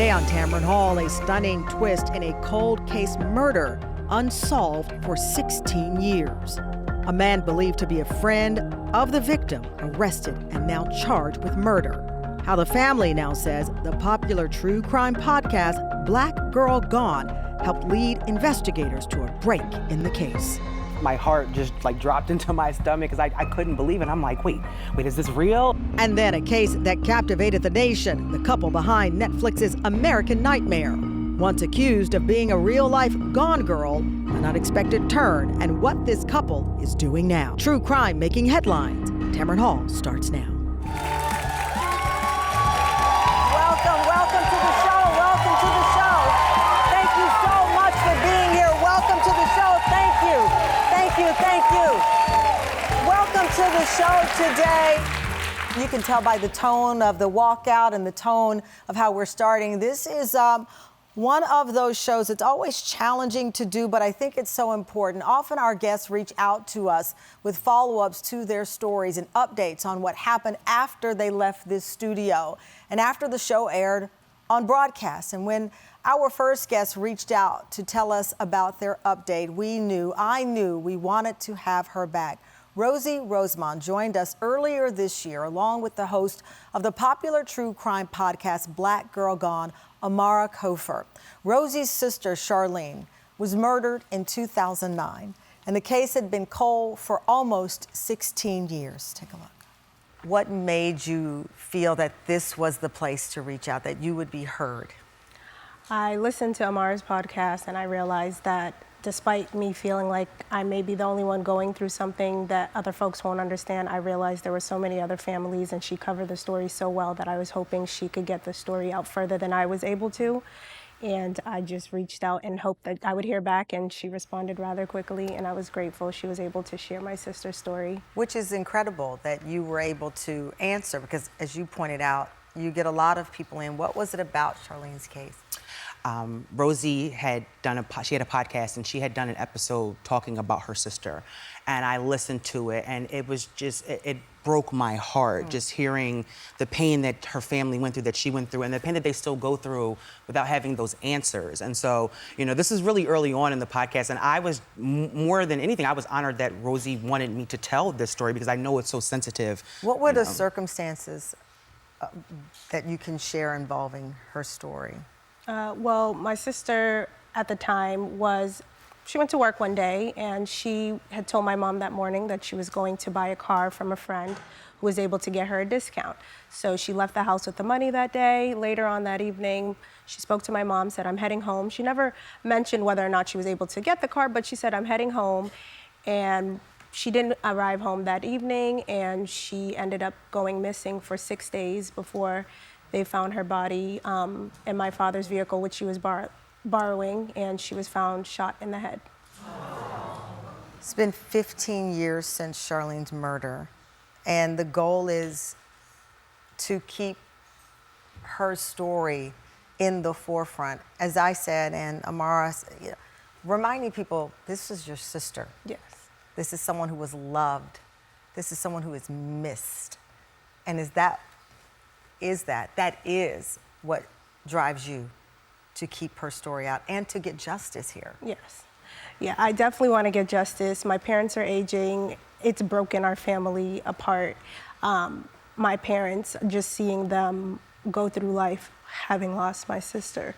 Today on Tamron Hall, a stunning twist in a cold case murder unsolved for 16 years. A man believed to be a friend of the victim arrested and now charged with murder. How the family now says the popular true crime podcast Black Girl Gone helped lead investigators to a break in the case. My heart just dropped into my stomach because I couldn't believe it. I'm like, wait, is this real? And then a case that captivated the nation, the couple behind Netflix's American Nightmare. Once accused of being a real-life gone girl, an unexpected turn, and what this couple is doing now. True crime making headlines. Tamron Hall starts now. Welcome to the show. Welcome to the show. Thank you so much for being here. Welcome to the show. Thank you. Thank you. Welcome to the show today. You can tell by the tone of the walkout and the tone of how we're starting. This is one of those shows that's always challenging to do, but I think it's so important. Often our guests reach out to us with follow-ups to their stories and updates on what happened after they left this studio and after the show aired on broadcast. And when our first guest reached out to tell us about their update, I knew we wanted to have her back. Rosey Rosemond joined us earlier this year, along with the host of the popular true crime podcast, Black Girl Gone, Amara Cofer. Rosey's sister, Charlene, was murdered in 2009, and the case had been cold for almost 16 years. Take a look. What made you feel that this was the place to reach out, that you would be heard? I listened to Amara's podcast and I realized that despite me feeling like I may be the only one going through something that other folks won't understand, I realized there were so many other families and she covered the story so well that I was hoping she could get the story out further than I was able to. And I just reached out and hoped that I would hear back, and she responded rather quickly, and I was grateful she was able to share my sister's story. Which is incredible that you were able to answer, because as you pointed out, you get a lot of people in. What was it about Charlene's case? Rosey had done she had a podcast and she had done an episode talking about her sister, and I listened to it, and it was just it broke my heart just hearing the pain that her family went through, that she went through, and the pain that they still go through without having those answers. And so, this is really early on in the podcast, and I was more than anything, I was honored that Rosey wanted me to tell this story because I know it's so sensitive. What were the circumstances that you can share involving her story? Well, my sister at the time she went to work one day and she had told my mom that morning that she was going to buy a car from a friend who was able to get her a discount. So she left the house with the money that day. Later on that evening, she spoke to my mom, said, "I'm heading home." She never mentioned whether or not she was able to get the car, but she said, "I'm heading home." And she didn't arrive home that evening, and she ended up going missing for 6 days before they found her body in my father's vehicle, which she was borrowing, and she was found shot in the head. It's been 15 years since Charlene's murder, and the goal is to keep her story in the forefront. As I said, and Amara, reminding people, this is your sister. Yes. This is someone who was loved. This is someone who is missed. And that is what drives you to keep her story out and to get justice here. Yes. Yeah, I definitely want to get justice. My parents are aging. It's broken our family apart. My parents, just seeing them go through life having lost my sister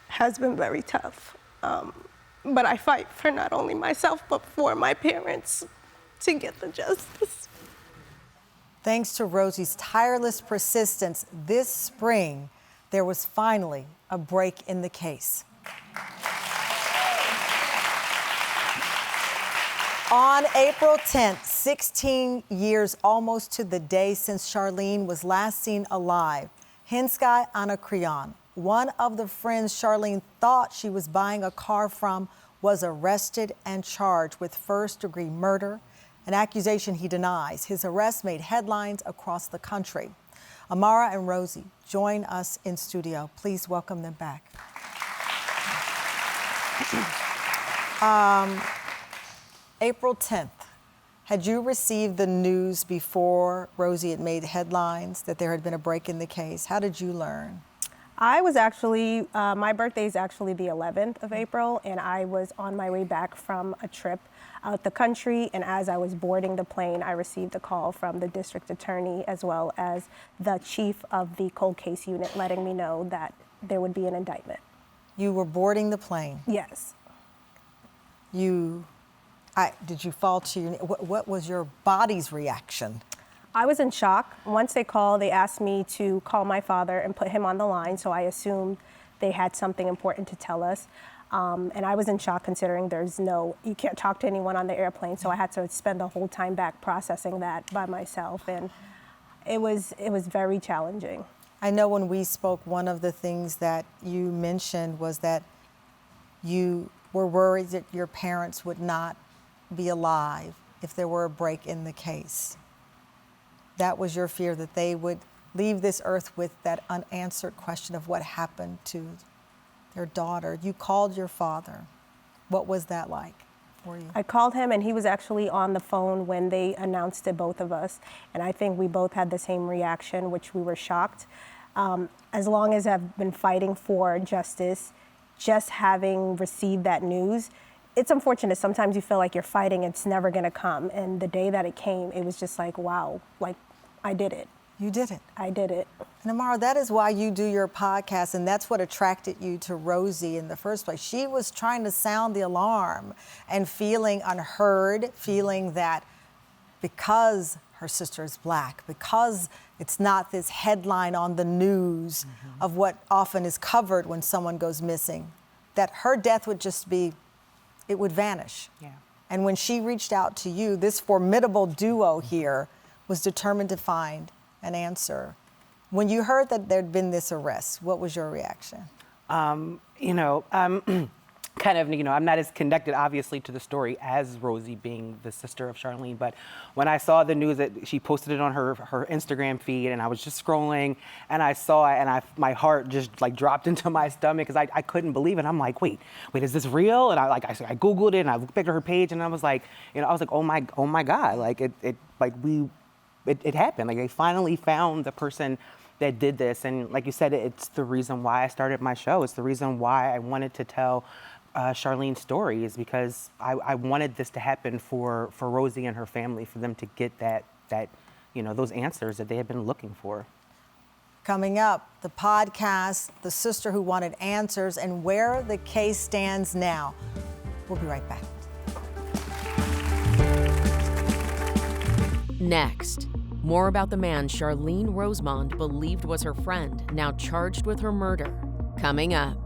has been very tough. But I fight for not only myself, but for my parents to get the justice. Thanks to Rosey's tireless persistence, this spring, there was finally a break in the case. On April 10th, 16 years almost to the day since Charlene was last seen alive, Hensky Anacreon, one of the friends Charlene thought she was buying a car from, was arrested and charged with first-degree murder, an accusation he denies. His arrest made headlines across the country. Amara and Rosey join us in studio. Please welcome them back. April 10th, had you received the news before Rosey had made headlines that there had been a break in the case? How did you learn? I was actually, my birthday is actually the 11th of April, and I was on my way back from a trip out the country, and as I was boarding the plane, I received a call from the district attorney as well as the chief of the cold case unit letting me know that there would be an indictment. You were boarding the plane. Yes. Did you fall to your, what was your body's reaction? I was in shock. Once they called, they asked me to call my father and put him on the line, so I assumed they had something important to tell us. And I was in shock considering you can't talk to anyone on the airplane, so I had to spend the whole time back processing that by myself, and it was very challenging. I know when we spoke, one of the things that you mentioned was that you were worried that your parents would not be alive if there were a break in the case. That was your fear, that they would leave this earth with that unanswered question of what happened to their daughter. You called your father. What was that like for you? I called him, and he was actually on the phone when they announced it, both of us. And I think we both had the same reaction, which we were shocked. As long as I've been fighting for justice, just having received that news, it's unfortunate. Sometimes you feel like you're fighting, it's never gonna come. And the day that it came, it was just like, wow, like I did it. You did it. I did it. And Amara, that is why you do your podcast, and that's what attracted you to Rosey in the first place. She was trying to sound the alarm and feeling unheard, feeling that because her sister is Black, because it's not this headline on the news of what often is covered when someone goes missing, that her death would just be, it would vanish. Yeah. And when she reached out to you, this formidable duo here was determined to find an answer. When you heard that there'd been this arrest, what was your reaction? Kind of, I'm not as connected, obviously, to the story as Rosey being the sister of Charlene. But when I saw the news that she posted it on her Instagram feed, and I was just scrolling, and I saw it, and my heart just like dropped into my stomach because I couldn't believe it. I'm like, wait, is this real? And I Googled it, and I looked back at her page, and I was like, oh my God, like it happened. Like they finally found the person that did this. And like you said, it's the reason why I started my show. It's the reason why I wanted to tell Charlene's story, is because I wanted this to happen for Rosey and her family, for them to get that those answers that they had been looking for. Coming up, the podcast, The Sister Who Wanted Answers, and where the case stands now. We'll be right back. Next, more about the man Charlene Rosemond believed was her friend, now charged with her murder. Coming up.